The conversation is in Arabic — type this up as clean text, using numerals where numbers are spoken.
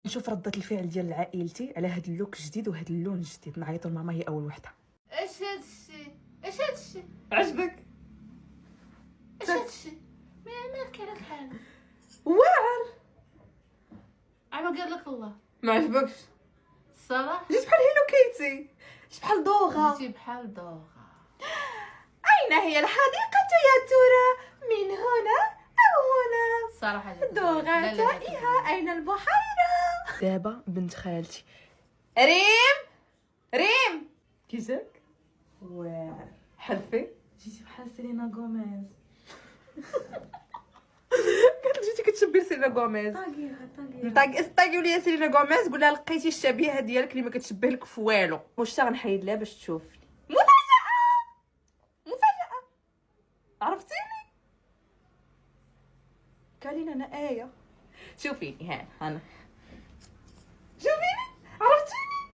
نشوف ردة الفعل ديال عائلتي على هاد اللوك الجديد وهاد اللون الجديد. نعيطوا لماما، هي اول وحده. اش هادشي؟ اش هادشي؟ عجبك؟ اش هادشي؟ مالك على الحال؟ واعر. عما قال لك الله ما عجبكش؟ الصراحه جيت بحال هيلو كيتي، جيت بحال دوغا. جيتي بحال دوغا. اين هي الحديقه يا ترى؟ من هنا او هنا؟ الصراحه جات دوغا لا، لا، لا، تائهه، اين البحيره؟ دابا بنت خالتي ريم. ريم كي جاك؟ واعر. حلفي جيتي بحال سيلينا غوميز. قالت جيتي كتشبهي سيلينا غوميز. طاقي وليا سيلينا غوميز، قولها لقيتي الشبيهه ديالك اللي ما كتشبه لك في والو. واش تا غنحيد لها باش تشوفني؟ مفاجاه. عرفتيني؟ كالين انا ايه. شوفيني ها انا